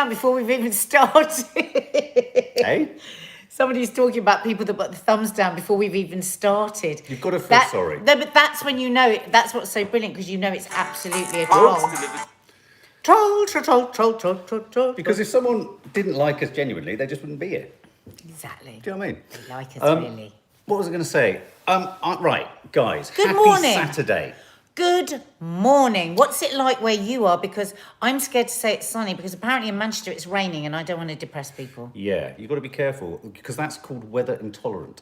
before we've even started. Hey? Somebody's talking about people that put the thumbs down before we've even started. You've got to feel sorry. No, but that's when you know it. That's what's so brilliant, because you know it's absolutely a troll. Troll. Because if someone didn't like us genuinely, they just wouldn't be here. Exactly. Do you know what I mean? They like us, really. What was I going to say? Right, guys. Good happy morning. Saturday. Good morning. What's it like where you are? Because I'm scared to say it's sunny, because apparently in Manchester it's raining and I don't want to depress people. Yeah, you've got to be careful, because that's called weather intolerant.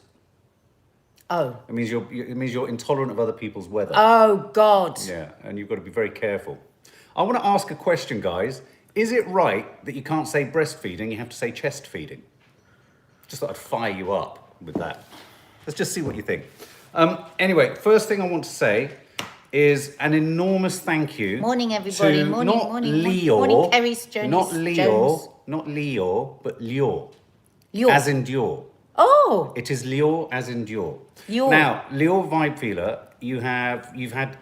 Oh. It means you're intolerant of other people's weather. Oh, God. Yeah, and you've got to be very careful. I want to ask a question, guys. Is it right that you can't say breastfeeding, you have to say chest feeding? Just thought I'd fire you up with that. Let's just see what you think. Anyway, first thing I want to say is an enormous thank you. Morning, everybody. To morning, not morning. Leo, morning, Kerry's Jones. not Leo, not Leo, but Leo. Leo. As in Dior. Oh. It is Leo as in Dior. Leo. Now, Leo Vibe Feeler, you've had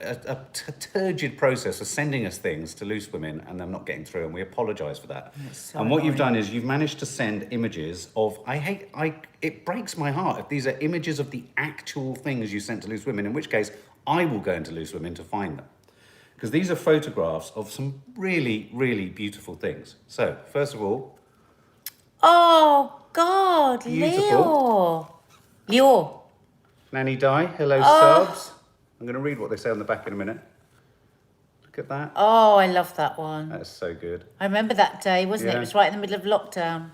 a turgid process of sending us things to Loose Women and them not getting through, and we apologise for that. So and what you've done is you've managed to send images of, it breaks my heart if these are images of the actual things you sent to Loose Women, in which case I will go into Loose Women to find them. Because these are photographs of some really, really beautiful things. So, first of all... Oh, God, beautiful. Leo. Nanny Di, hello subs. I'm going to read what they say on the back in a minute. Look at that. Oh, I love that one. That is so good. I remember that day, wasn't it? Yeah. It was right in the middle of lockdown.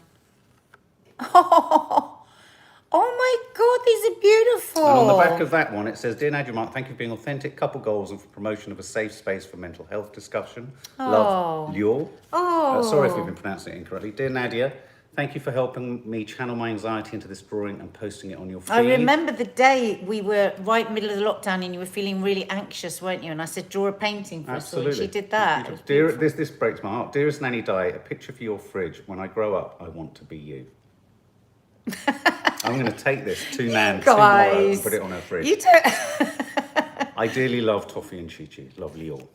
Oh my God, these are beautiful. And on the back of that one, it says, Dear Nadia Mark, thank you for being authentic couple goals and for promotion of a safe space for mental health discussion. Love, Leo. Sorry if we've been pronouncing it incorrectly. Dear Nadia, thank you for helping me channel my anxiety into this drawing and posting it on your feed. I remember the day we were right in the middle of the lockdown and you were feeling really anxious, weren't you? And I said, draw a painting for us all. And she did that. Dear, this breaks my heart. Dearest Nanny Di, a picture for your fridge. When I grow up, I want to be you. I'm going to take this to Nan tomorrow and put it on her fridge. You don't... I dearly love Toffee and Chi-Chi. Love Leo.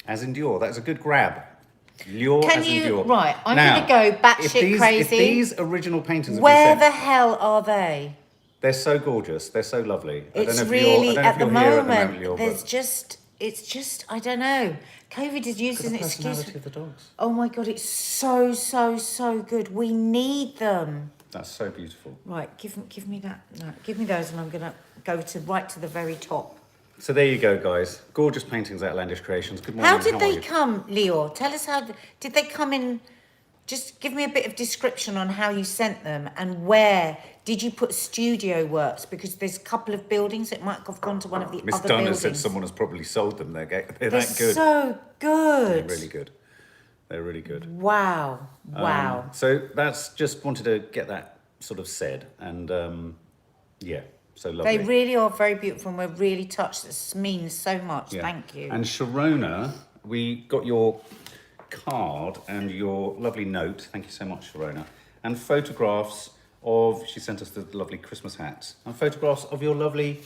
As in Dior. That's a good grab. Leo as in Dior. Right, I'm going to go batshit crazy. If these original paintings Where the hell are they? They're so gorgeous. They're so lovely. It's really, at the moment, there's just... It's just, I don't know. COVID is used as an excuse. Personality of the dogs. Oh my God, it's so good. We need them. That's so beautiful. Right, give me that. No, give me those, and I'm gonna go right to the very top. So there you go, guys. Gorgeous paintings, Outlandish Creations. Good morning. How did they come, Leo? Tell us did they come in? Just give me a bit of description on how you sent them and where. Did you put studio works? Because there's a couple of buildings that might have gone to one of the Miss other Donna buildings. said someone has probably sold them. They're that good. So good. They're really good. They're really good. Wow. So that's just wanted to get that sort of said, and yeah, so lovely. They really are very beautiful, and we're really touched. This means so much. Yeah. Thank you. And Sharona, we got your card and your lovely note. Thank you so much, Sharona. And photographs of, she sent us the lovely Christmas hats, and photographs of your lovely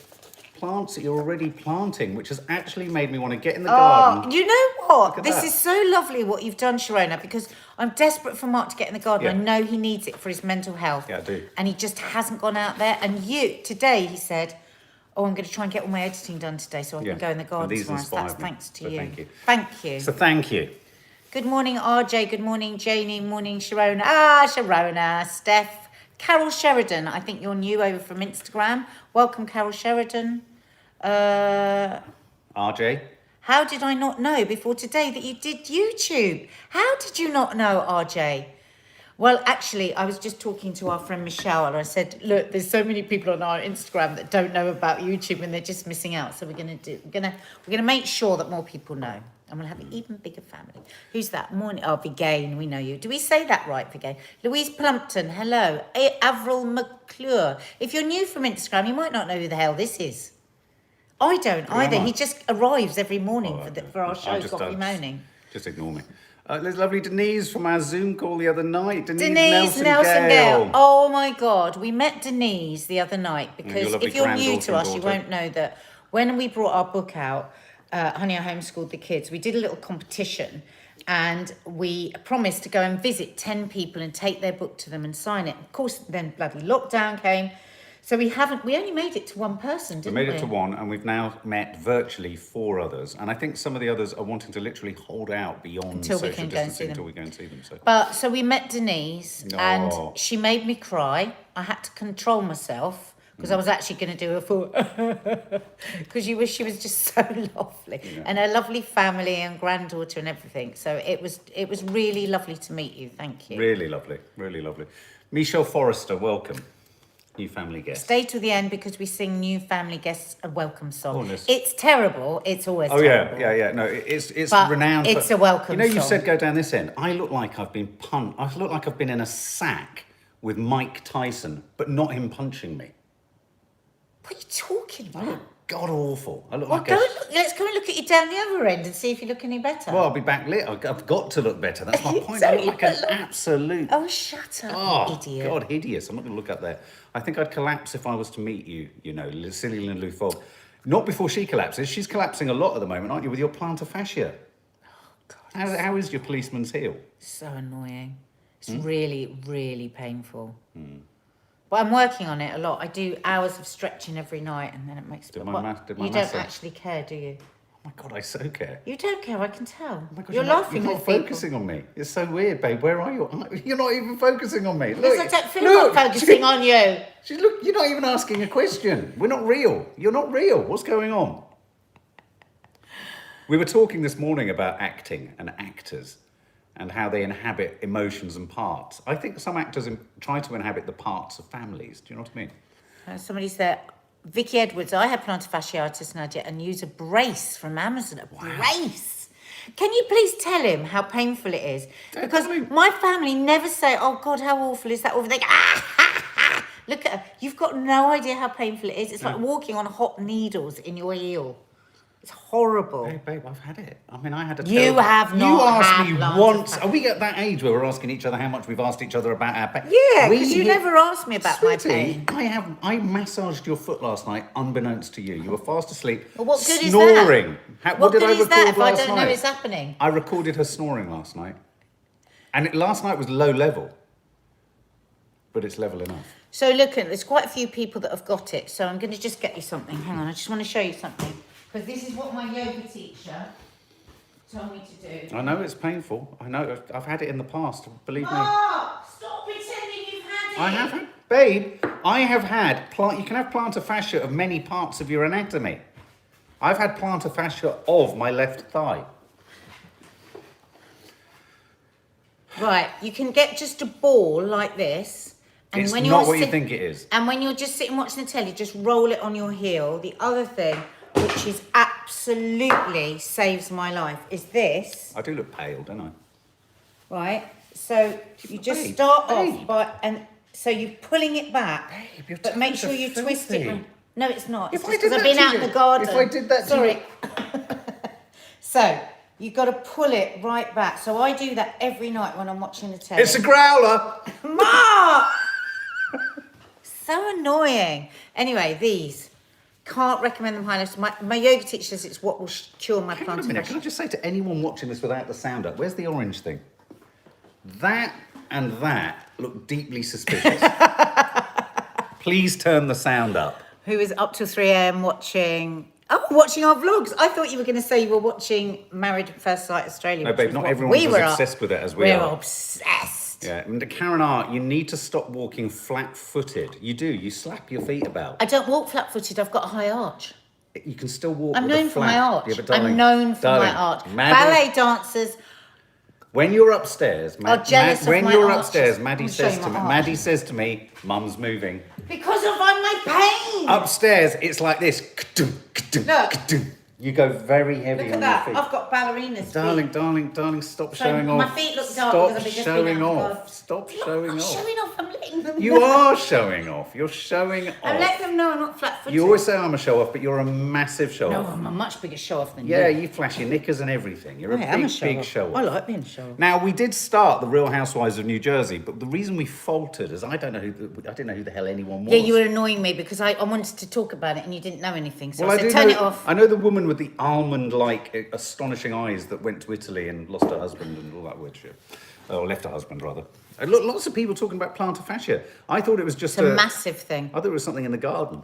plants that you're already planting, which has actually made me want to get in the garden. You know what? This is so lovely what you've done, Sharona, because I'm desperate for Mark to get in the garden. Yeah. I know he needs it for his mental health. Yeah, I do. And he just hasn't gone out there. And today he said, oh, I'm going to try and get all my editing done today so I can go in the garden tomorrow. So that's thanks to you. Thank you. Thank you. So thank you. Good morning, RJ. Good morning, Janie. Morning, Sharona. Sharona. Steph. Carol Sheridan. I think you're new over from Instagram. Welcome, Carol Sheridan. RJ. How did I not know before today that you did YouTube? How did you not know, RJ? Well, actually, I was just talking to our friend Michelle and I said, look, there's so many people on our Instagram that don't know about YouTube and they're just missing out. So we're gonna make sure that more people know. I'm gonna have an even bigger family. Who's that? Morning. Oh, Vigain, we know you. Do we say that right, Vigain? Louise Plumpton, hello. Avril McClure. If you're new from Instagram, you might not know who the hell this is. I don't either. He just arrives every morning for our show, Coffee Moaning. Just ignore me. There's lovely Denise from our Zoom call the other night. Denise Nelson Gale. Oh my God. We met Denise the other night because if you're new to us, you won't know that when we brought our book out, Honey, I Homeschooled the Kids, we did a little competition And we promised to go and visit 10 people and take their book to them and sign it. Of course, then bloody lockdown came. So we only made it to one person, didn't we? We made it to one, and we've now met virtually 4 others. And I think some of the others are wanting to literally hold out beyond Until we social can go and see distancing them. until we go and see them. So. But so we met Denise, and Oh. she made me cry. I had to control myself because I was actually going to do a full because she was just so lovely, and her lovely family and granddaughter and everything. So it was really lovely to meet you. Thank you. Really lovely, really lovely. Michelle Forrester, welcome. New family guest. Stay to the end because we sing new family guests a welcome song. Oh, yes. It's terrible. It's always Oh terrible. yeah. No, it's But renowned. it's for, a welcome You know, you song. said go down this end. I look like I've been I look like I've been in a sack with Mike Tyson, but not him punching me. What are you talking I about? look god awful. I look Well, like let's go and look at you down the other end and see if you look any better. Well, I'll be backlit. I've got to look better. That's my point. So I look you like an look- absolute. Oh, shut up, Oh, idiot. God, hideous. I'm not going to look up there. I think I'd collapse if I was to meet you, you know, silly Lou Fogg. Not before she collapses. She's collapsing a lot at the moment, aren't you, with your plantar fascia? Oh, God. How is your policeman's heel? So annoying. It's Hmm? really, really painful. But I'm working on it a lot. I do hours of stretching every night, and then it makes Did me. my You don't massage- actually care, do you? Oh my God, I so care. You don't care. I can tell. Oh my God, You're laughing You're at not people. focusing on me. It's so weird, babe. Where are you? You're not even focusing on me. Because Look, I don't feel look, like focusing on you. Look, you're not even asking a question. We're not real. You're not real. What's going on? We were talking this morning about acting and actors and how they inhabit emotions and parts. I think some actors try to inhabit the parts of families. Do you know what I mean? Somebody said, Vicky Edwards, I have plantar fasciitis, Nadia, and use a brace from Amazon. A brace. Can you please tell him how painful it is? Because my family never say, oh God, how awful is that? Or they go, look at her. You've got no idea how painful it is. It's like walking on hot needles in your heel. It's horrible. Hey, babe, I've had it. I mean, I had a You terrible- have You not asked had me plantar once. fasciitis. Are we at that age where we're asking each other how much we've asked each other about our pain? Yeah, We because you hit- never asked me about my Sweetie, pain. I massaged your foot last night, unbeknownst to you. You were fast asleep, Well, what good is snoring. that? What did good I is record that if I last don't know night? it's happening? I recorded her snoring last night, and last night was low level, but it's level enough. So look, there's quite a few people that have got it. So I'm going to just get you something. Hang on, I just want to show you something. Because this is what my yoga teacher told me to do. I know it's painful. I know I've had it in the past. Believe me. Mark, stop pretending you've had it. I have had, babe. I have had You can have plantar fascia of many parts of your anatomy. I've had plantar fascia of my left thigh. Right, you can get just a ball like this. And It's when not you're what you think it is. And when you're just sitting watching the telly, just roll it on your heel. The other thing, which is absolutely saves my life, is this. I do look pale, don't I? Right, so you just Babe, start babe. off by, and so you're pulling it back, Babe, your but make toes sure are you twist it. filthy. No, it's not. If It's I just did because I've that been to out in you- the garden. if I did that to Sorry. you- So you've got to pull it right back. So I do that every night when I'm watching the telly. It's a growler. Mark! So annoying. Anyway, these. Can't recommend them highly. My yoga teacher says it's what will cure my Hang on a plantar minute. Can I fascia. just say to anyone watching this without the sound up, where's the orange thing? That and that look deeply suspicious. Please turn the sound up. Who is up till 3 a.m. watching... Oh, watching our vlogs. I thought you were going to say you were watching Married at First Sight Australia. No, which babe, was not what everyone's we as were up. obsessed with it as we We're are. obsessed. Yeah, and Karen R, you need to stop walking flat-footed. You do. You slap your feet about. I don't walk flat-footed. I've got a high arch. You can still walk I'm with a known for my flat. arch. Yeah, but darling, I'm known for darling, my arch. Maddie- Ballet dancers When you're upstairs, are jealous of when my you're arches. upstairs, I'll Maddie show you says to my me, arch. Maddie says to me, Mum's moving. Because of my pain. Upstairs, it's like this. Look. You go very heavy Look at on that. your feet. I've got ballerinas. Darling, feet. darling, stop So showing my off. feet look dark Stop because I've just been showing out of off. God. Stop I'm showing not off. showing off. I'm letting them You know. are showing off. You're showing off. I'm letting them know I'm not flat-footed. You always say I'm a show off, but you're a massive show No, off. I'm a much bigger show-off than Yeah, you. you flash your knickers and everything. You're I a am big, show-off. big show off. I like being a show-off. Now we did start the Real Housewives of New Jersey, but the reason we faltered is I didn't know who the hell anyone was. Yeah, you were annoying me because I wanted to talk about it and you didn't know anything. So Well, I I said, do turn know, it off. I know the woman with the almond-like, astonishing eyes that went to Italy and lost her husband and all that weird shit. Or left her husband, rather. And lots of people talking about plantar fascia. I thought it was just It's a massive thing. I thought it was something in the garden.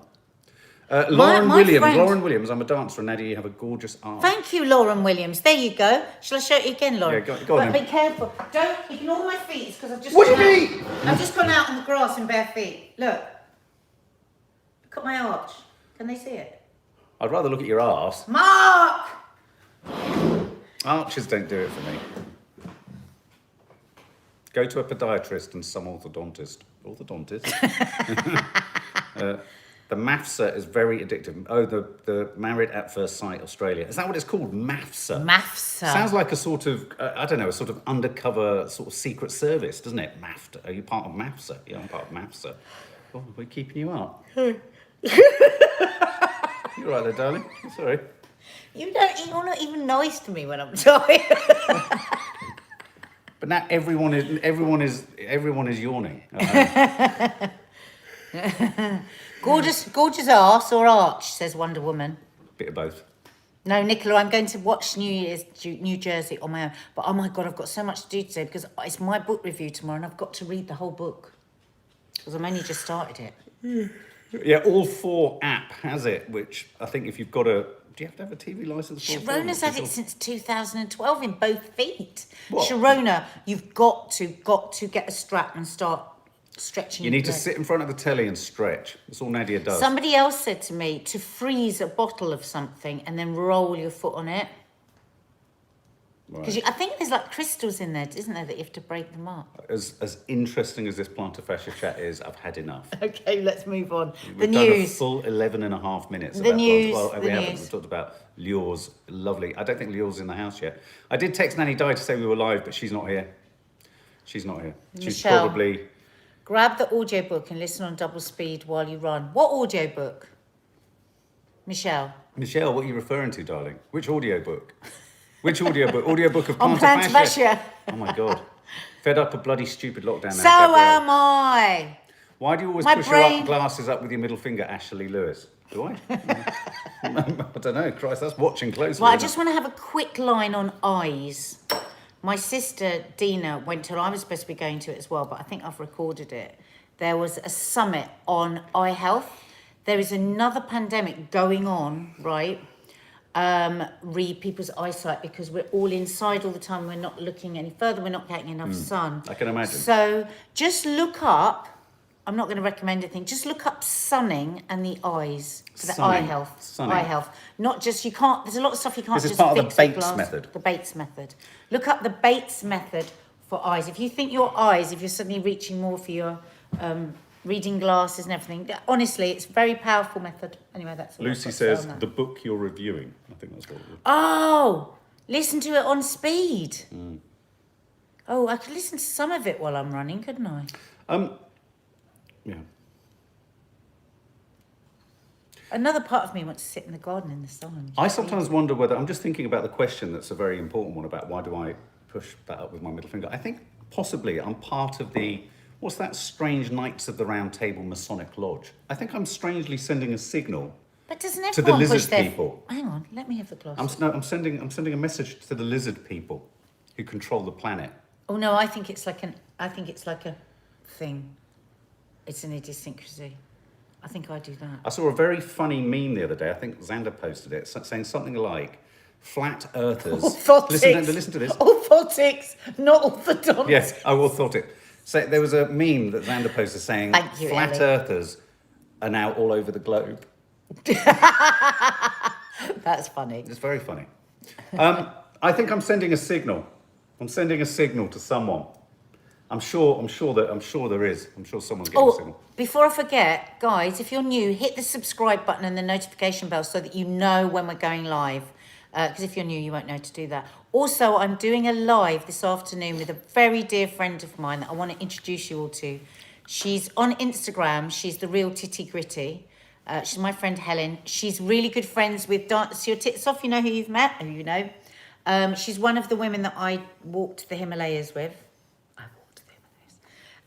My Lauren Williams, I'm a dancer, and Nadia, you have a gorgeous arm. Thank you, Lauren Williams. There you go. Shall I show it again, Lauren? Yeah, go on But then. be careful. Don't ignore my feet, because I've just What do gone you out- mean? I've just gone out on the grass in bare feet. Look. Look at my arch. Can they see it? I'd rather look at your arse. Mark! Arches don't do it for me. Go to a podiatrist and some orthodontist. Orthodontist? The MAFSA is very addictive. Oh, the Married at First Sight Australia. Is that what it's called? MAFSA? MAFSA. Sounds like a sort of, I don't know, a sort of undercover sort of secret service, doesn't it? MAFTA. Are you part of MAFSA? Yeah, I'm part of MAFSA. Oh, we're keeping you up. You're right there, darling. Sorry. You're not even nice to me when I'm tired. But now everyone is yawning. Gorgeous arse or arch, says Wonder Woman. Bit of both. No, Nicola, I'm going to watch New Jersey on my own. But oh my God, I've got so much to do today because it's my book review tomorrow and I've got to read the whole book. Because I've only just started it. Yeah, All 4 app has it, which I think if you've got a... Do you have to have a TV license? for All 4? Sharona's had it since 2012 in both feet. What? Sharona, you've got to get a strap and start stretching. You need to your leg. sit in front of the telly and stretch. That's all Nadia does. Somebody else said to me to freeze a bottle of something and then roll your foot on it. Because I think there's like crystals in there, isn't there, that you have to break them up? As interesting as this plantar fascia chat is, I've had enough. Okay, let's move on. We've done a full 11 and a half minutes The about news, plantar. Well, we the haven't. news. We've talked about Lior's lovely... I don't think Lior's in the house yet. I did text Nanny Di to say we were live, but she's not here. She's not here. She's Michelle. probably... Grab the audiobook and listen on double speed while you run. What audiobook? Michelle. Michelle, what are you referring to, darling? Which audiobook? Which audiobook? Audiobook of On plantar plantar fascia? fascia. Oh my God. Fed up a bloody stupid lockdown So now. Gabrielle. am I. Why do you always My push brain- your glasses up with your middle finger, Ashley Lewis? Do I? I don't know. Christ, that's watching closely. Well, I isn't just it? want to have a quick line on eyes. My sister Dina went to, I was supposed to be going to it as well, but I think I've recorded it. There was a summit on eye health. There is another pandemic going on, right? Read people's eyesight because we're all inside all the time. We're not looking any further. We're not getting enough sun. I can imagine. So just look up. I'm not going to recommend anything. Just look up sunning and the eyes for the eye Sunning. health. Sunning. Eye health. Not just, you can't, there's a lot of stuff you can't This is just part of the fix with Bates glass. method. The Bates method. Look up the Bates method for eyes. If you think your eyes, if you're suddenly reaching more for your reading glasses and everything, honestly, it's a very powerful method. Anyway, that's all I've Lucy got to say says, on that. the book you're reviewing. I think that's what it is. Oh, listen to it on speed. Oh, I could listen to some of it while I'm running, couldn't I? Yeah. Another part of me wants to sit in the garden in the sun. I sometimes wonder whether, I'm just thinking about the question that's a very important one about why do I push that up with my middle finger. I think possibly I'm part of the, what's that strange Knights of the Round Table Masonic Lodge? I think I'm strangely sending a signal. But doesn't the everyone push lizard their... people. Hang on, let me have the glass. I'm sending a message to the lizard people who control the planet. Oh no, I think it's like a thing. It's an idiosyncrasy. I think I do that. I saw a very funny meme the other day. I think Xander posted it, saying something like, "Flat Earthers." Orthotics. Listen to this. Orthotics, not orthodontics. Yes, I will thought it. So there was a meme that Xander posted saying, Thank you, "Flat Ellie. Earthers are now all over the globe." That's funny. It's very funny. I think I'm sending a signal. I'm sending a signal to someone. I'm sure there is. I'm sure someone's getting a Oh, signal. before I forget, guys, if you're new, hit the subscribe button and the notification bell so that you know when we're going live. Because if you're new, you won't know to do that. Also, I'm doing a live this afternoon with a very dear friend of mine that I want to introduce you all to. She's on Instagram. She's the real Titty Gritty. She's my friend Helen. She's really good friends with Dance Your Tits Off. You know who you've met, who you know. She's one of the women that I walked the Himalayas with.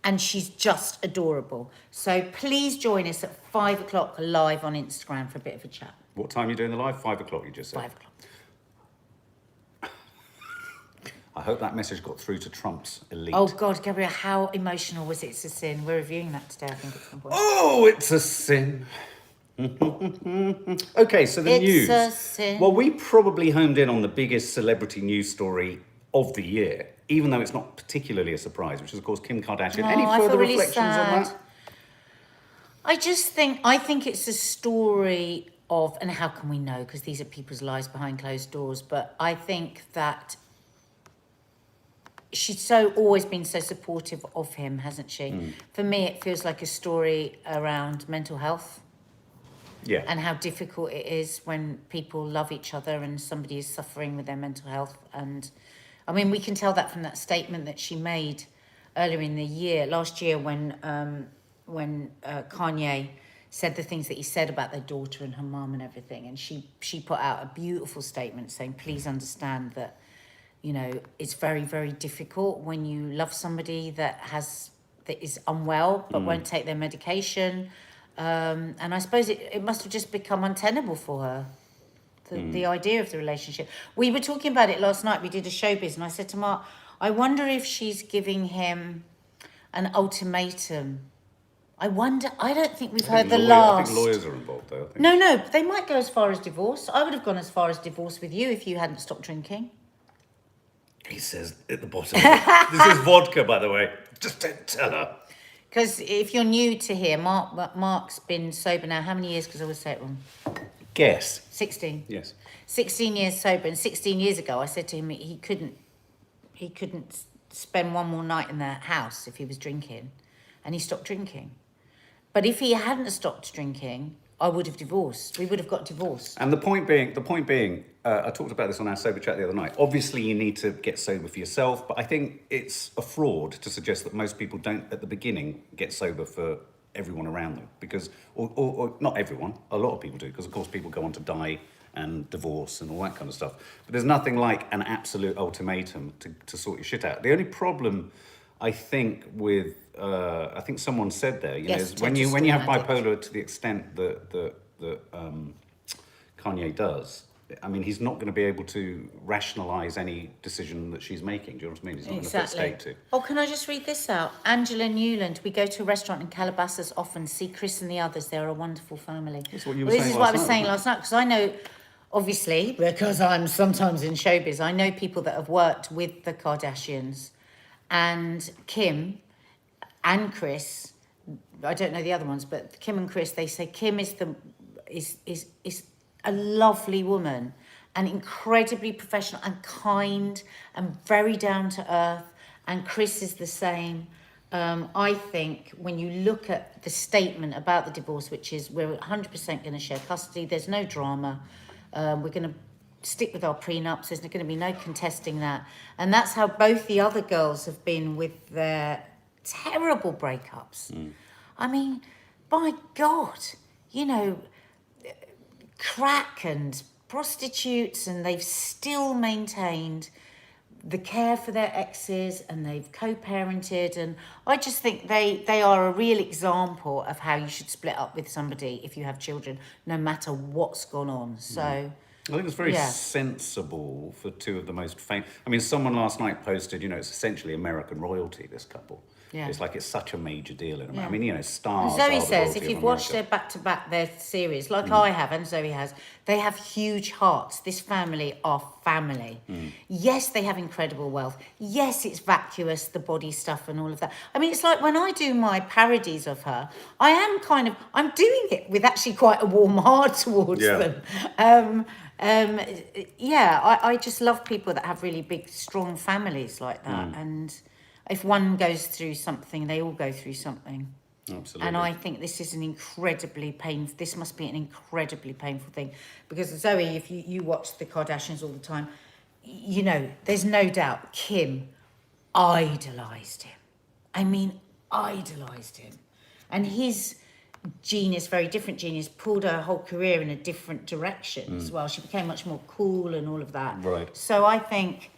And she's just adorable. So please join us at 5 o'clock live on Instagram for a bit of a chat. What time are you doing the live? 5 o'clock, you just said. 5 o'clock. I hope that message got through to Trump's elite. Oh God, Gabrielle, how emotional was It's a Sin? We're reviewing that today, I think, at some point. Oh, it's a sin. Okay, so the news. It's a sin. Well, we probably homed in on the biggest celebrity news story of the year, even though it's not particularly a surprise, which is, of course, Kim Kardashian. Any I further feel really reflections on sad. that? I think it's a story of, and how can we know? Because these are people's lives behind closed doors. But I think that she's always been so supportive of him, hasn't she? For me, it feels like a story around mental health. Yeah. And how difficult it is when people love each other and somebody is suffering with their mental health. And I mean, we can tell that from that statement that she made earlier in the year, last year, when Kanye said the things that he said about their daughter and her mum and everything. And she put out a beautiful statement saying, please understand that, you know, it's very, very difficult when you love somebody that is unwell but won't take their medication. And I suppose it must have just become untenable for her, the idea of the relationship. We were talking about it last night. We did a showbiz, and I said to Mark, I wonder if she's giving him an ultimatum. I don't think we've heard the last. I think lawyers are involved, though. I think. No, they might go as far as divorce. I would have gone as far as divorce with you if you hadn't stopped drinking. He says at the bottom. This is vodka, by the way. Just don't tell her. Because if you're new to here, Mark's been sober now. How many years? Because I always say it wrong. Guess. 16. Yes. 16 years sober. And 16 years ago, I said to him he couldn't spend one more night in the house if he was drinking. And he stopped drinking. But if he hadn't stopped drinking, I would have divorced. We would have got divorced. And the point being, I talked about this on our sober chat the other night. Obviously, you need to get sober for yourself, but I think it's a fraud to suggest that most people don't, at the beginning, get sober for everyone around them. Because, or not everyone, a lot of people do, because of course people go on to die and divorce and all that kind of stuff. But there's nothing like an absolute ultimatum to sort your shit out. The only problem, I think, with I think someone said there, Yes, is when you have bipolar to the extent that Kanye does, I mean, he's not going to be able to rationalise any decision that she's making. Do you know what I mean? He's not going to fit state to. Oh, can I just read this out? Angela Newland, we go to a restaurant in Calabasas often, see Chris and the others. They're a wonderful family. That's what you were This saying is what I was last saying night, last night, because I know, obviously, because I'm sometimes in showbiz, I know people that have worked with the Kardashians and Kim and Chris. I don't know the other ones, but Kim and Chris, they say Kim is a lovely woman and incredibly professional and kind and very down to earth, and Chris is the same. I think when you look at the statement about the divorce, which is we're 100% going to share custody, there's no drama, we're going to stick with our prenups, there's going to be no contesting that, and that's how both the other girls have been with their terrible breakups. I mean, by God, you know, crack and prostitutes, and they've still maintained the care for their exes, and they've co-parented, and I just think they are a real example of how you should split up with somebody if you have children, no matter what's gone on. So I think it's very sensible for two of the most famous. I mean, someone last night posted, you know, it's essentially American royalty, this couple. Yeah. It's like it's such a major deal in America. Yeah. I mean, you know, stars. Zoe are the says, royalty if of you've watched their America. back-to-back, their series, like I have and Zoe has, they have huge hearts. This family are family. Yes, they have incredible wealth. Yes, it's vacuous, the body stuff and all of that. I mean, it's like when I do my parodies of her, I'm doing it with actually quite a warm heart towards them. I just love people that have really big, strong families like that. And if one goes through something, they all go through something. Absolutely. And I think this is this must be an incredibly painful thing. Because Zoe, if you watch the Kardashians all the time, you know, there's no doubt Kim idolised him. I mean, idolised him. And his genius, very different genius, pulled her whole career in a different direction as well. She became much more cool and all of that. Right. So I think,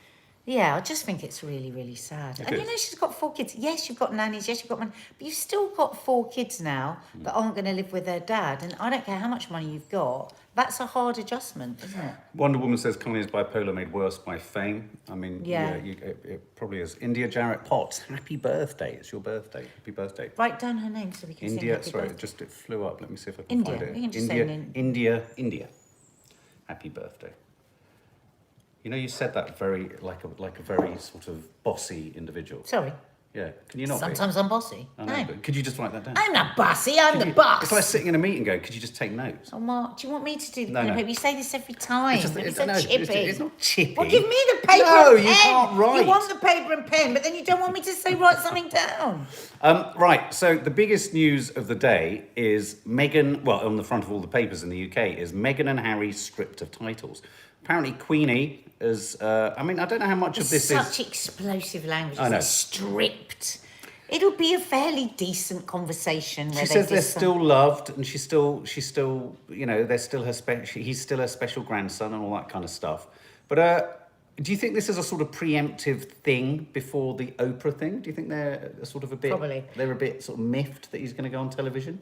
Yeah, I just think it's really, really sad. It And is. you know, she's got 4 kids. Yes, you've got nannies. Yes, you've got money. But you've still got 4 kids now that aren't going to live with their dad. And I don't care how much money you've got. That's a hard adjustment, isn't it? Wonder Woman says Kanye's bipolar made worse by fame. I mean, Yeah. it probably is. India Jarrett Potts, happy birthday. It's your birthday. Happy birthday. Write down her name so we can sing India, happy sorry, birthday. it flew up. Let me see if I can India. find it. We can just say India, India. Happy birthday. You know, you said that very like a very sort of bossy individual. Sorry. Yeah, can you not Sometimes I'm bossy. be? I know, No. but could you just write that down? I'm not bossy. I'm the boss. It's like sitting in a meeting going, could you just take notes? Oh, Mark, do you want me to do the No, pen no. paper? You say this every time. It's so chippy. It's not chippy. Well, give me the paper No, and pen. you can't write. You want the paper and pen, but then you don't want me to say write something down. Right, so the biggest news of the day is Meghan, well, on the front of all the papers in the UK, is Meghan and Harry stripped of titles. Apparently Queenie is, I mean, I don't know how much of this Such is... explosive language. I know. They're stripped. It'll be a fairly decent conversation. Where She says they're still loved, and she's still, you know, they're still her he's still her special grandson and all that kind of stuff. But do you think this is a sort of preemptive thing before the Oprah thing? Do you think they're sort of a bit... Probably. They're a bit sort of miffed that he's going to go on television?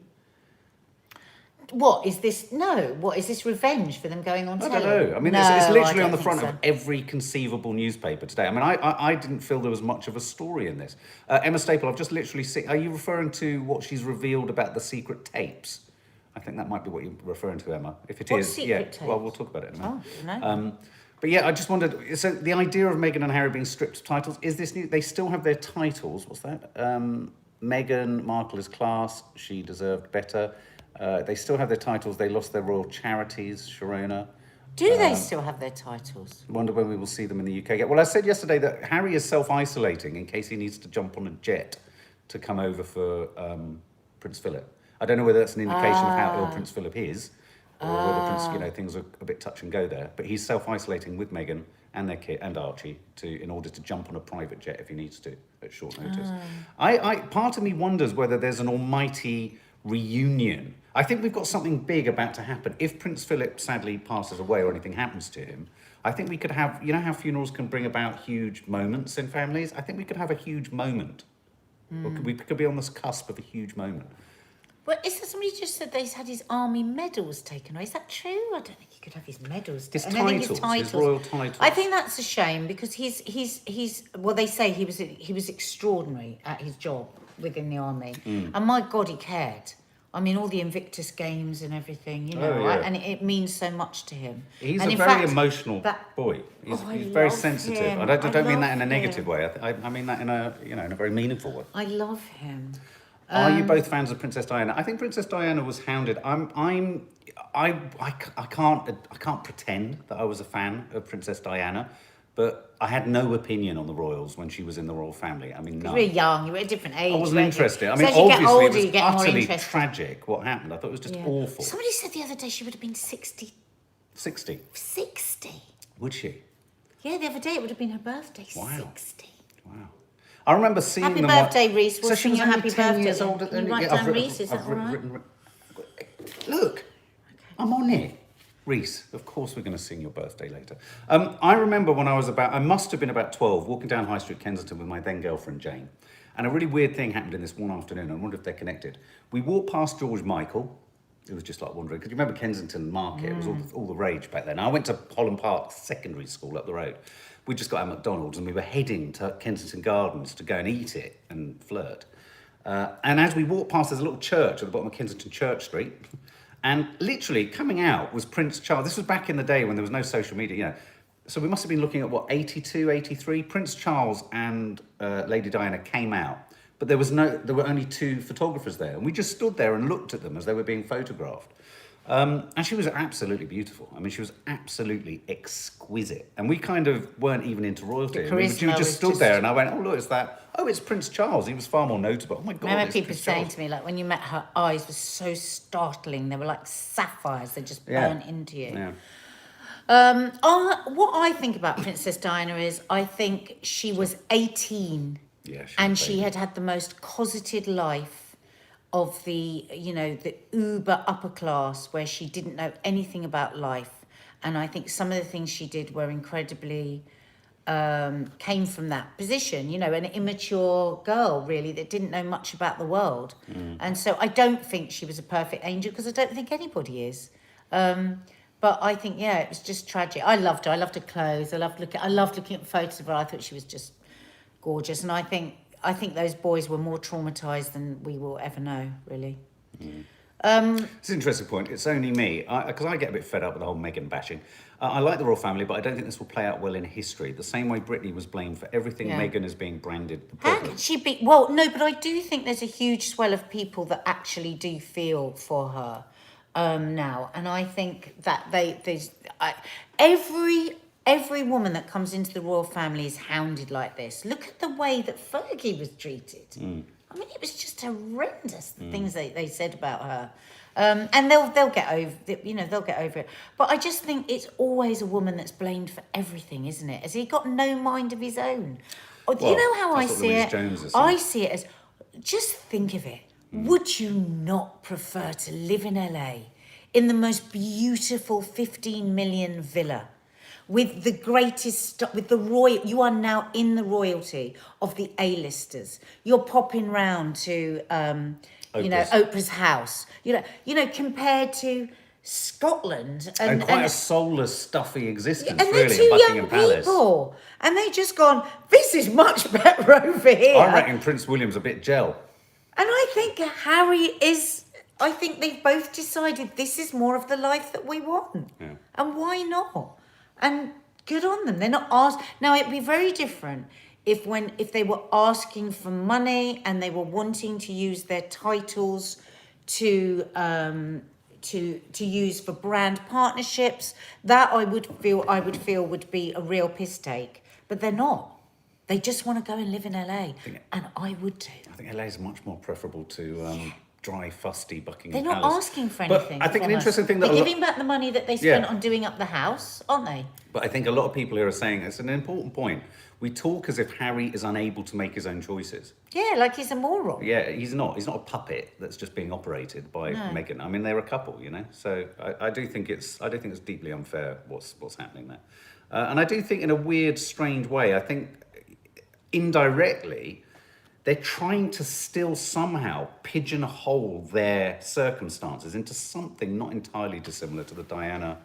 What is this? No. What is this revenge for them going on I telly? don't know. I mean, No, it's I literally don't on the think front so. of every conceivable newspaper today. I mean, I didn't feel there was much of a story in this. Emma Staple, I've just literally seen... Are you referring to what she's revealed about the secret tapes? I think that might be what you're referring to, Emma. If it What is, secret yeah. tapes? Well, we'll talk about it in a minute. Oh, no. But yeah, I just wondered, so the idea of Meghan and Harry being stripped of titles, is this new? They still have their titles. What's that? Meghan Markle is class. She deserved better. They still have their titles. They lost their royal charities, Sharona. Do they still have their titles? Wonder when we will see them in the UK. Well, I said yesterday that Harry is self-isolating in case he needs to jump on a jet to come over for Prince Philip. I don't know whether that's an indication of how ill Prince Philip is, or whether Prince, you know, things are a bit touch and go there. But he's self-isolating with Meghan and their kid and Archie in order to jump on a private jet if he needs to at short notice. Part of me wonders whether there's an almighty reunion. I think we've got something big about to happen. If Prince Philip sadly passes away or anything happens to him, I think we could have, you know how funerals can bring about huge moments in families? I think we could have a huge moment. Or we could be on this cusp of a huge moment. Well, is there somebody just said that he's had his army medals taken away? Is that true? I don't think he could have his medals His taken. I think titles, his royal titles. I think that's a shame because he's well, they say he was extraordinary at his job within the army, and my God, he cared. I mean, all the Invictus Games and everything, you know, Oh, yeah. right? And it means so much to him. He's and a in very fact, emotional that- boy. He's I very love sensitive. him. I don't mean that in a love negative him. way. I mean that in a, you know, in a very meaningful way. I love him. Are you both fans of Princess Diana? I think Princess Diana was hounded. I can't pretend that I was a fan of Princess Diana, but I had no opinion on the royals when she was in the royal family. I mean, You none. were young. You were at a different age. I wasn't weren't you? interested. I So mean, as you get obviously, older, it was you get more utterly interested. tragic what happened. I thought it was just Yeah. awful. Somebody said the other day she would have been 60. 60, 60. would she? Yeah, the other day it would have been her birthday. Wow. 60. Wow. I remember seeing Happy them. birthday, Reese. We'll so she sing was you only happy 10 birthday years then. older Can you write I've down written- Reese, is that I've all right? written- Look, I'm on it. Reese, of course we're going to sing your birthday later. I remember when I must have been about 12, walking down High Street, Kensington with my then girlfriend Jane. And a really weird thing happened in this one afternoon. I wonder if they're connected. We walked past George Michael. It was just like wandering. Because you remember Kensington Market? It was all the rage back then. I went to Holland Park Secondary School up the road. We just got out of McDonald's and we were heading to Kensington Gardens to go and eat it and flirt. And as we walked past, there's a little church at the bottom of Kensington Church Street. And literally coming out was Prince Charles. This was back in the day when there was no social media, you know. So we must have been looking at, what, 82, 83? Prince Charles and Lady Diana came out. But there were only two photographers there. And we just stood there and looked at them as they were being photographed. And she was absolutely beautiful. I mean, she was absolutely exquisite. And we kind of weren't even into royalty. The We charisma just was stood just- there and I went, oh, look, it's that. Oh, it's Prince Charles. He was far more notable. Oh, my God, Remember it's people Prince saying Charles. to me, like, when you met her eyes were so startling. They were like sapphires. They just Yeah. burnt into you. Yeah. What I think about Princess Diana is I think she was 18 Yeah, she and was she baby. had the most cosseted life of the, you know, the uber upper class where she didn't know anything about life. And I think some of the things she did were incredibly came from that position, an immature girl, really, that didn't know much about the world. And so I don't think she was a perfect angel, because I don't think anybody is. But I think, it was just tragic. I loved her. I loved her clothes. I loved looking at photos of her. I thought she was just gorgeous. And I think those boys were more traumatized than we will ever know, really. It's an interesting point. It's only me, because I get a bit fed up with the whole Meghan bashing. I like the royal family, but I don't think this will play out well in history. The same way Britney was blamed for everything, Meghan is being branded the How problem. could she be? Well, no, but I do think there's a huge swell of people that actually do feel for her now, and I think that every woman that comes into the royal family is hounded like this. Look at the way that Fergie was treated. I mean, it was just horrendous, the things they said about her. And they'll get over, they'll get over it. But I just think it's always a woman that's blamed for everything, isn't it? Has he got no mind of his own? Or, Well, you know how I that's what see Louise it? Jones is I saying. see it as, just think of it. Would you not prefer to live in LA in the most beautiful 15 million villa? With the greatest, with the royal, you are now in the royalty of the A-listers. You're popping round to, Oprah's house. Compared to Scotland And quite a soulless, stuffy existence, and they're really, two in Buckingham young Palace. people, and they just gone, this is much better over here. I reckon Prince William's a bit gel. And I think Harry is. I think they've both decided this is more of the life that we want, and why not? And good on them. They're not asked. Now it'd be very different if they were asking for money and they were wanting to use their titles to use for brand partnerships. That I would feel would be a real piss take. But they're not. They just want to go and live in LA, and I would too. I think LA is much more preferable to dry, fusty Buckingham They're not Palace. asking for But anything. I think from an us. interesting thing that they're a lot- giving back the money that they spent Yeah. on doing up the house, aren't they? But I think a lot of people here are saying it's an important point. We talk as if Harry is unable to make his own choices. Yeah, like he's a moron. Yeah, he's not. He's not a puppet that's just being operated by Meghan. I mean, they're a couple, So I do think it's deeply unfair what's happening there, and I do think in a weird, strange way. I think indirectly they're trying to still somehow pigeonhole their circumstances into something not entirely dissimilar to the Diana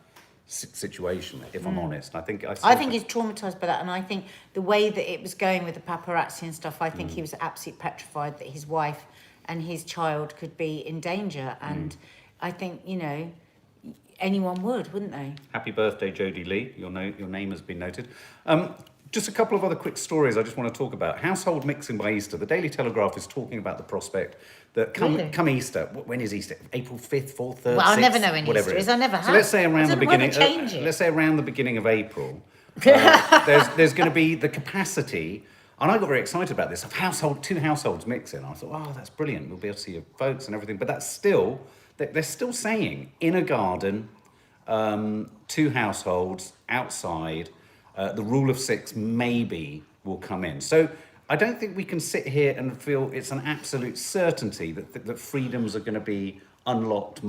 situation, if I'm honest. I think he's traumatized by that, and I think the way that it was going with the paparazzi and stuff, I think he was absolutely petrified that his wife and his child could be in danger, and I think anyone wouldn't they? Happy birthday, Jodie Lee. Your name has been noted. Just a couple of other quick stories I just want to talk about. Household mixing by Easter. The Daily Telegraph is talking about the prospect that come Easter, when is Easter? April 5th, 4th, 3rd, 6th? Well, I never know when whatever Easter it is. I never have. So let's say around the beginning. Let's say around the beginning of April. There's going to be the capacity, and I got very excited about this, of two households mixing. I thought, oh, that's brilliant. We'll be able to see your votes and everything. But that's still, they're still saying in a garden, two households outside. The rule of 6 maybe will come in. So I don't think we can sit here and feel it's an absolute certainty that freedoms are going to be unlocked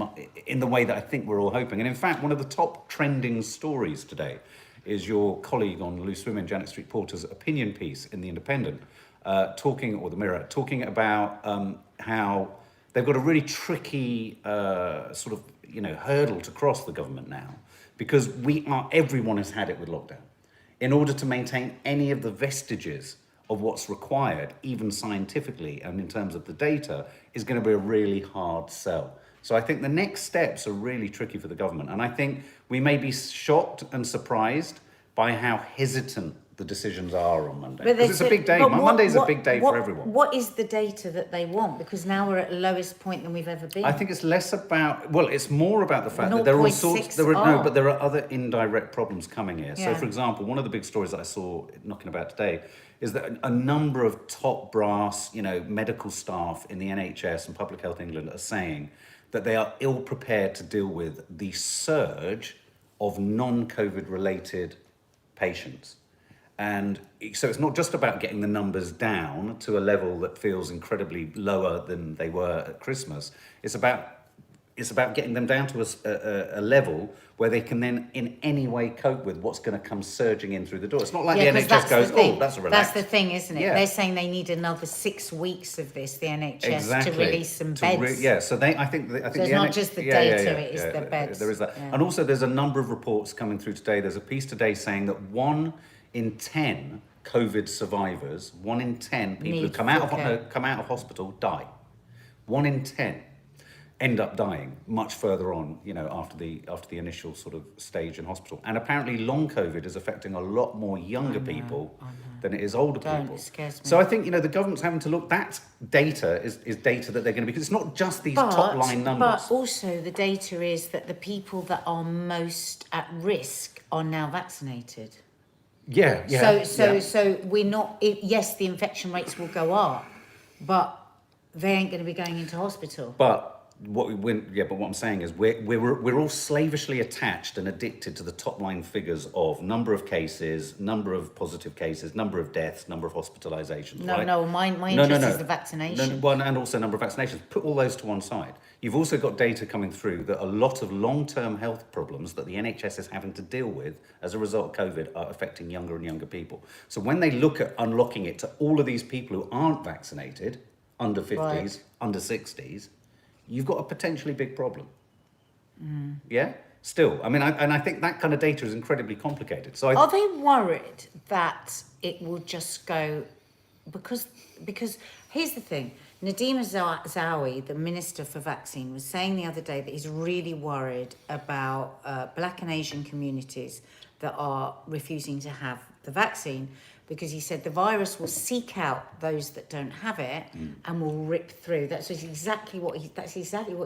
in the way that I think we're all hoping. And in fact, one of the top trending stories today is your colleague on Loose Women, Janet Street Porter's opinion piece in The Independent, or The Mirror, talking about how they've got a really tricky hurdle to cross, the government now, because everyone has had it with lockdown. In order to maintain any of the vestiges of what's required, even scientifically and in terms of the data, is going to be a really hard sell. So I think the next steps are really tricky for the government. And I think we may be shocked and surprised by how hesitant the decisions are on Monday. Because it's a big day. Monday's a big day for everyone. What is the data that they want? Because now we're at the lowest point than we've ever been. I think it's less about, it's more about the fact that there are all sorts, but there are other indirect problems coming here. Yeah. So, for example, one of the big stories that I saw knocking about today is that a number of top brass, medical staff in the NHS and Public Health England are saying that they are ill prepared to deal with the surge of non-COVID related patients. And so it's not just about getting the numbers down to a level that feels incredibly lower than they were at Christmas. It's about it's about getting them down to a level where they can then in any way cope with what's going to come surging in through the door. It's not like the 'cause NHS that's goes, the thing. oh, that's a relax. That's the thing, isn't it? Yeah. They're saying they need another 6 weeks of this, the NHS, to release some To beds. yeah, so I think So the it's not just the data, it is the beds. There is that. Yeah. And also there's a number of reports coming through today. There's a piece today saying that 1 in 10 COVID survivors, 1 in 10 people who Need come out full care. of hospital die. 1 in 10 end up dying much further on, after the initial sort of stage in hospital. And apparently long COVID is affecting a lot more younger people than it is older people. It scares me. So I think, the government's having to look, that data is data that they're going to, because it's not just these top line numbers. But also the data is that the people that are most at risk are now vaccinated. So we're not, yes, the infection rates will go up, but they ain't going to be going into hospital. But what I'm saying is we're all slavishly attached and addicted to the top line figures of number of cases, number of positive cases, number of deaths, number of hospitalizations. My interest is the vaccination. And also number of vaccinations. Put all those to one side. You've also got data coming through that a lot of long-term health problems that the NHS is having to deal with as a result of COVID are affecting younger and younger people. So when they look at unlocking it to all of these people who aren't vaccinated, under 50s, under 60s, you've got a potentially big problem. Yeah? Still, I think that kind of data is incredibly complicated. So are they worried that it will just go, because here's the thing, Nadeem Zawi, the Minister for Vaccine, was saying the other day that he's really worried about Black and Asian communities that are refusing to have the vaccine, because he said the virus will seek out those that don't have it and will rip through. That's exactly what he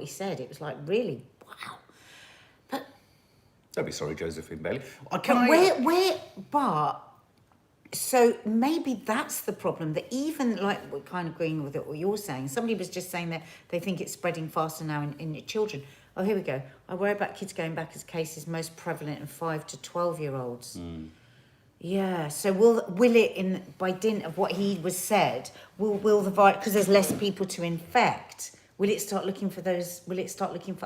said. It was like, really, wow. But don't be sorry, Josephine Bailey. So maybe that's the problem, that even like we're kind of agreeing with what you're saying. Somebody was just saying that they think it's spreading faster now in your children. Oh, here we go. I worry about kids going back as cases most prevalent in 5 to 12-year-olds. Yeah, so will it, by dint of what he was said, will the virus, because there's less people to infect, will it start looking for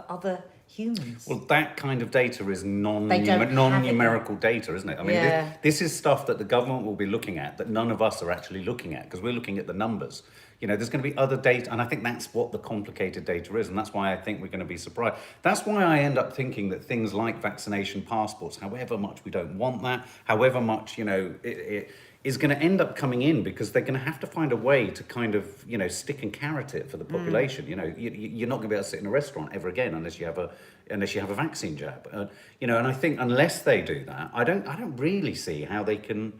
other humans? Well, that kind of data is non-numerical data, isn't it? This is stuff that the government will be looking at that none of us are actually looking at, because we're looking at the numbers. There's going to be other data, and I think that's what the complicated data is, and that's why I think we're going to be surprised. That's why I end up thinking that things like vaccination passports, however much we don't want that, however much, it is going to end up coming in, because they're going to have to find a way to kind of, stick and carrot it for the population. You're not going to be able to sit in a restaurant ever again unless you have a vaccine jab. And I think unless they do that, I don't really see how they can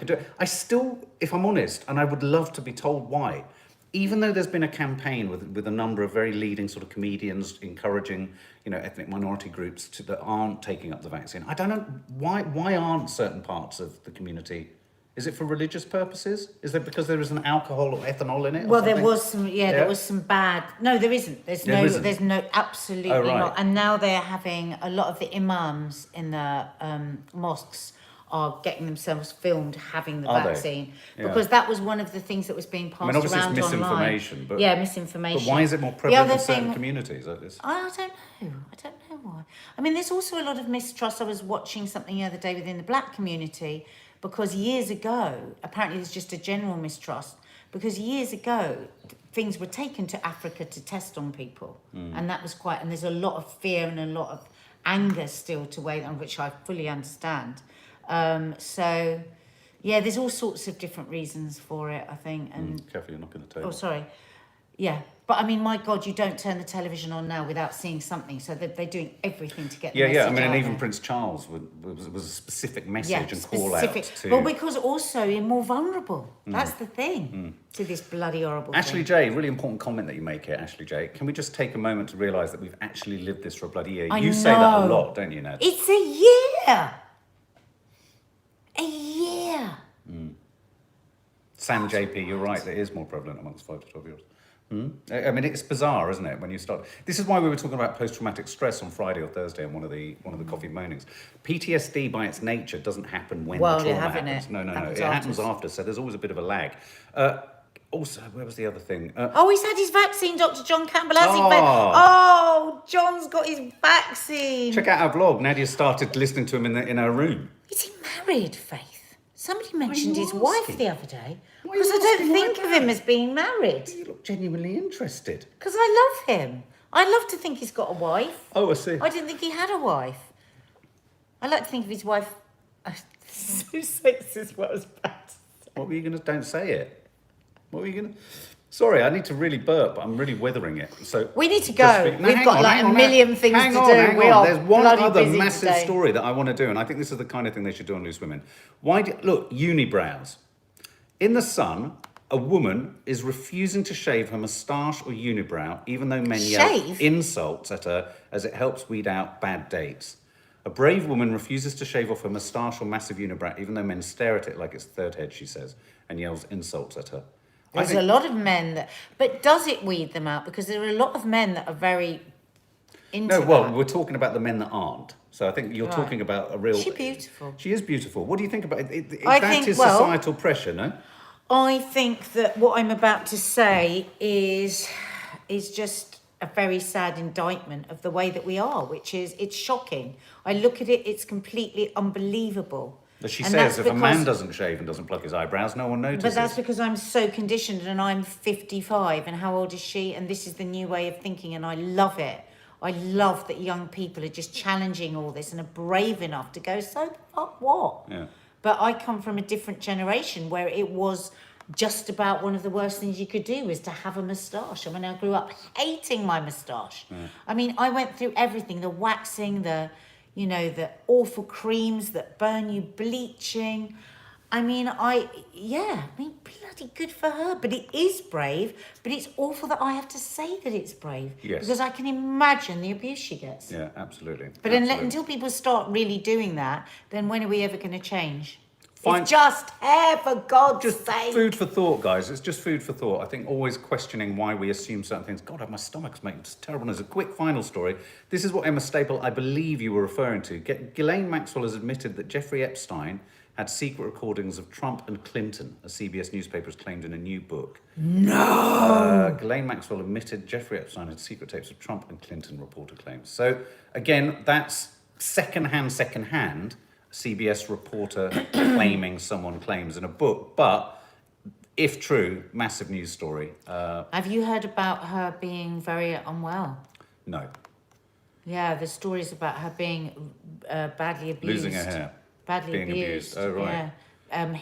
do it. I still, if I'm honest, and I would love to be told why, even though there's been a campaign with a number of very leading sort of comedians encouraging, ethnic minority groups that aren't taking up the vaccine, I don't know why aren't certain parts of the community. Is it for religious purposes? Is it because there is an alcohol or ethanol in it? Well, there was some, there was some bad. No, there isn't. There's no, absolutely not. And now they're having a lot of the imams in the mosques are getting themselves filmed having the vaccine, because that was one of the things that was being passed around online. Obviously it's misinformation, but misinformation. But why is it more prevalent in certain communities like this? I don't know why. There's also a lot of mistrust. I was watching something the other day within the Black community, because years ago, apparently there's just a general mistrust, because years ago things were taken to Africa to test on people, and that was and there's a lot of fear and a lot of anger still to weigh on, which I fully understand. There's all sorts of different reasons for it, I think. And careful, you're knocking the table. Oh, sorry. Yeah, but my God, you don't turn the television on now without seeing something. So they're doing everything to get the message out and even there. Prince Charles was a specific message and call out to. Well, because also you're more vulnerable. That's the thing to this bloody horrible Ashley thing. J, really important comment that you make here, Ashley J. Can we just take a moment to realise that we've actually lived this for a bloody year? You say that a lot, don't you, Ned? It's a year. A year. Sam JP, you're right, it is more prevalent amongst 5 to 12 years. It's bizarre, isn't it, when you start. This is why we were talking about post-traumatic stress on Friday or Thursday in one of the coffee moanings. PTSD by its nature doesn't happen when the trauma happens. No. It happens after, so there's always a bit of a lag. Also, where was the other thing? Oh, he's had his vaccine, Dr. John Campbell, has he? Oh. Oh, John's got his vaccine. Check out our vlog. Nadia started listening to him in her room. Is he married, Faith? Somebody mentioned you his wife asking? the other day. Why are you Because I don't asking think like of him that? as being married. You look genuinely interested. Because I love him. I love to think he's got a wife. Oh, I see. I didn't think he had a wife. I like to think of his wife. So sexist, what was bad. What were you going to... Don't say it. What were you going to... Sorry, I need to really burp, but I'm really withering it. So We need to just go. speak- No, We've hang got on, like hang a on, million things hang to on, do. hang We on. are There's one bloody other busy massive today. story that I want to do, and I think this is the kind of thing they should do on Loose Women. Look, unibrows. In The Sun, a woman is refusing to shave her moustache or unibrow, even though men yell Shave? insults at her as it helps weed out bad dates. A brave woman refuses to shave off her moustache or massive unibrow, even though men stare at it like it's third head, she says, and yells insults at her. There's a lot of men that... But does it weed them out? Because there are a lot of men that are very into No, well, that. we're talking about the men that aren't. So I think you're Right. talking about a real... She's beautiful. She is beautiful. What do you think about it? I That think, is well- societal pressure, no? I think that what I'm about to say is just a very sad indictment of the way that we are, which is, it's shocking. I look at it, it's completely unbelievable. But she And says that's if a man because- doesn't shave and doesn't pluck his eyebrows, no one notices. But that's because I'm so conditioned and I'm 55 and how old is she? And this is the new way of thinking and I love it. I love that young people are just challenging all this and are brave enough to go, so fuck what? Yeah. But I come from a different generation where it was just about one of the worst things you could do was to have a moustache. I mean, I grew up hating my moustache. I mean, I went through everything, the waxing, the awful creams that burn you, bleaching. I mean, bloody good for her. But it is brave, but it's awful that I have to say that it's brave. Yes. Because I can imagine the abuse she gets. Yeah, absolutely. But Absolutely. until people start really doing that, then when are we ever going to change? Fine. It's just hair, for God's sake. Food for thought, guys. It's just food for thought. I think always questioning why we assume certain things. God, my stomach's making it's terrible. As a quick final story, this is what Emma Staple, I believe you were referring to. Ghislaine Maxwell has admitted that Jeffrey Epstein had secret recordings of Trump and Clinton, a CBS newspaper has claimed in a new book. No! Ghislaine Maxwell admitted Jeffrey Epstein had secret tapes of Trump and Clinton, reporter claims. So, again, that's second-hand, CBS reporter claiming someone claims in a book. But, if true, massive news story. Have you heard about her being very unwell? No. Yeah, there's stories about her being badly abused. Losing her hair. Badly Being abused. Oh, right. Yeah.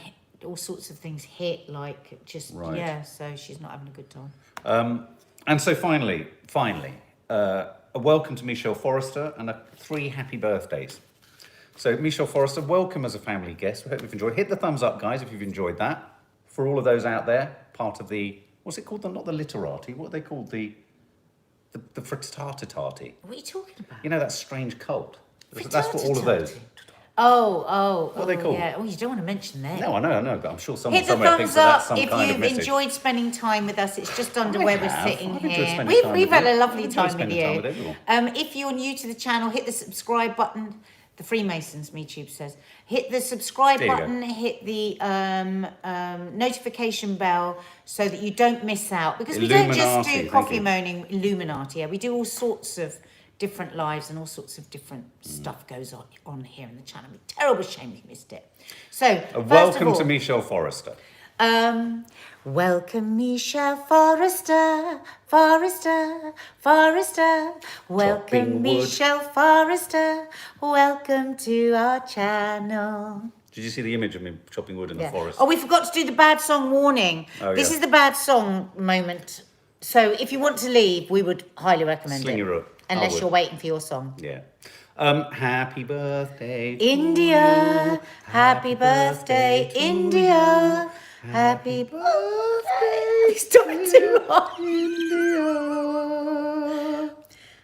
All sorts of things hit, like just, Right. yeah, so she's not having a good time. And so finally, a welcome to Michelle Forrester and 3 happy birthdays. So Michelle Forrester, welcome as a family guest. We hope you've enjoyed. Hit the thumbs up, guys, if you've enjoyed that. For all of those out there, part of the, what's it called? Not the literati. What are they called? The frattatati. What are you talking about? You know, that strange cult. That's what all of those. What are they called? Yeah. Oh, you don't want to mention them. No, I know, but I'm sure someone Hit the somewhere thinks thumbs that that's up some if kind of you've message. enjoyed spending time with us. It's just under I where we're have. sitting I've enjoyed here. spending time We've with had you. a lovely I've enjoyed time with spending you. time with everyone. If you're new to the channel, hit the subscribe button. The Freemasons, MeTube says. Hit the subscribe There you go. button, hit the notification bell so that you don't miss out. Because we don't just Illuminati, do thank coffee you. moaning Illuminati. Yeah, we do all sorts of different lives and all sorts of different stuff goes on here in the channel. Terrible shame you missed it. So, first of Welcome all, to Michelle Forrester. welcome Michelle Forrester, Forrester. Welcome Chopping wood. Michelle Forrester. Welcome to our channel. Did you see the image of me chopping wood in the forest? Oh, we forgot to do the bad song warning. Oh, This yeah. is the bad song moment. So if you want to leave, we would highly recommend Sling it. your up. I Unless would. you're waiting for your song. Yeah. Happy birthday to India, you. happy birthday, to India. you. Happy birthday. Stop it too hard. India.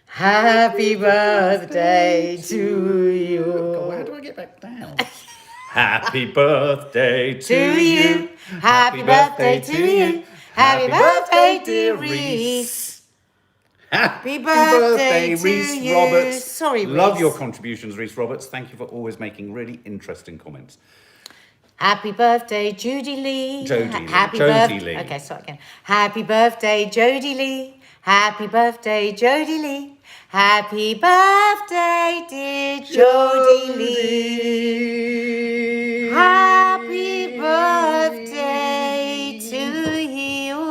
Happy birthday to you. God, how do I get back down? Happy birthday to To you. Happy birthday to you. Happy birthday, dear Reese. Happy birthday to Reese you. Roberts. Sorry, Love Reese. your contributions, Reese Roberts. Thank you for always making really interesting comments. Happy birthday, Judy Lee. Jodie Lee. Happy Jodie Lee. Okay, start again. Happy birthday, Jodie Lee. Happy birthday, Jodie Lee. Happy birthday, dear Jodie Lee. Happy birthday to you.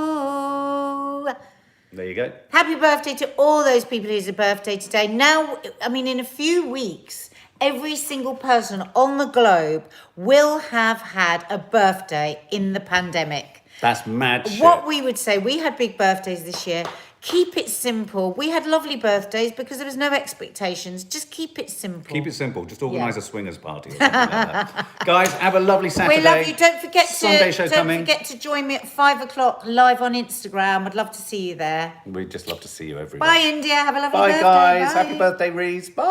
There you go. Happy birthday to all those people who's a birthday today. Now, I mean, in a few weeks, every single person on the globe will have had a birthday in the pandemic. That's mad shit. What we would say, we had big birthdays this year. Keep it simple. We had lovely birthdays because there was no expectations. Just keep it simple. Keep it simple. Just organise a swingers party or something like that. Guys, have a lovely Saturday. We love you. Don't forget Sunday show coming. forget to join me at 5 o'clock live on Instagram. I'd love to see you there. We'd just love to see you everywhere. Bye, India. Have a lovely Bye, birthday. guys. Bye. Happy birthday, Reese. Bye.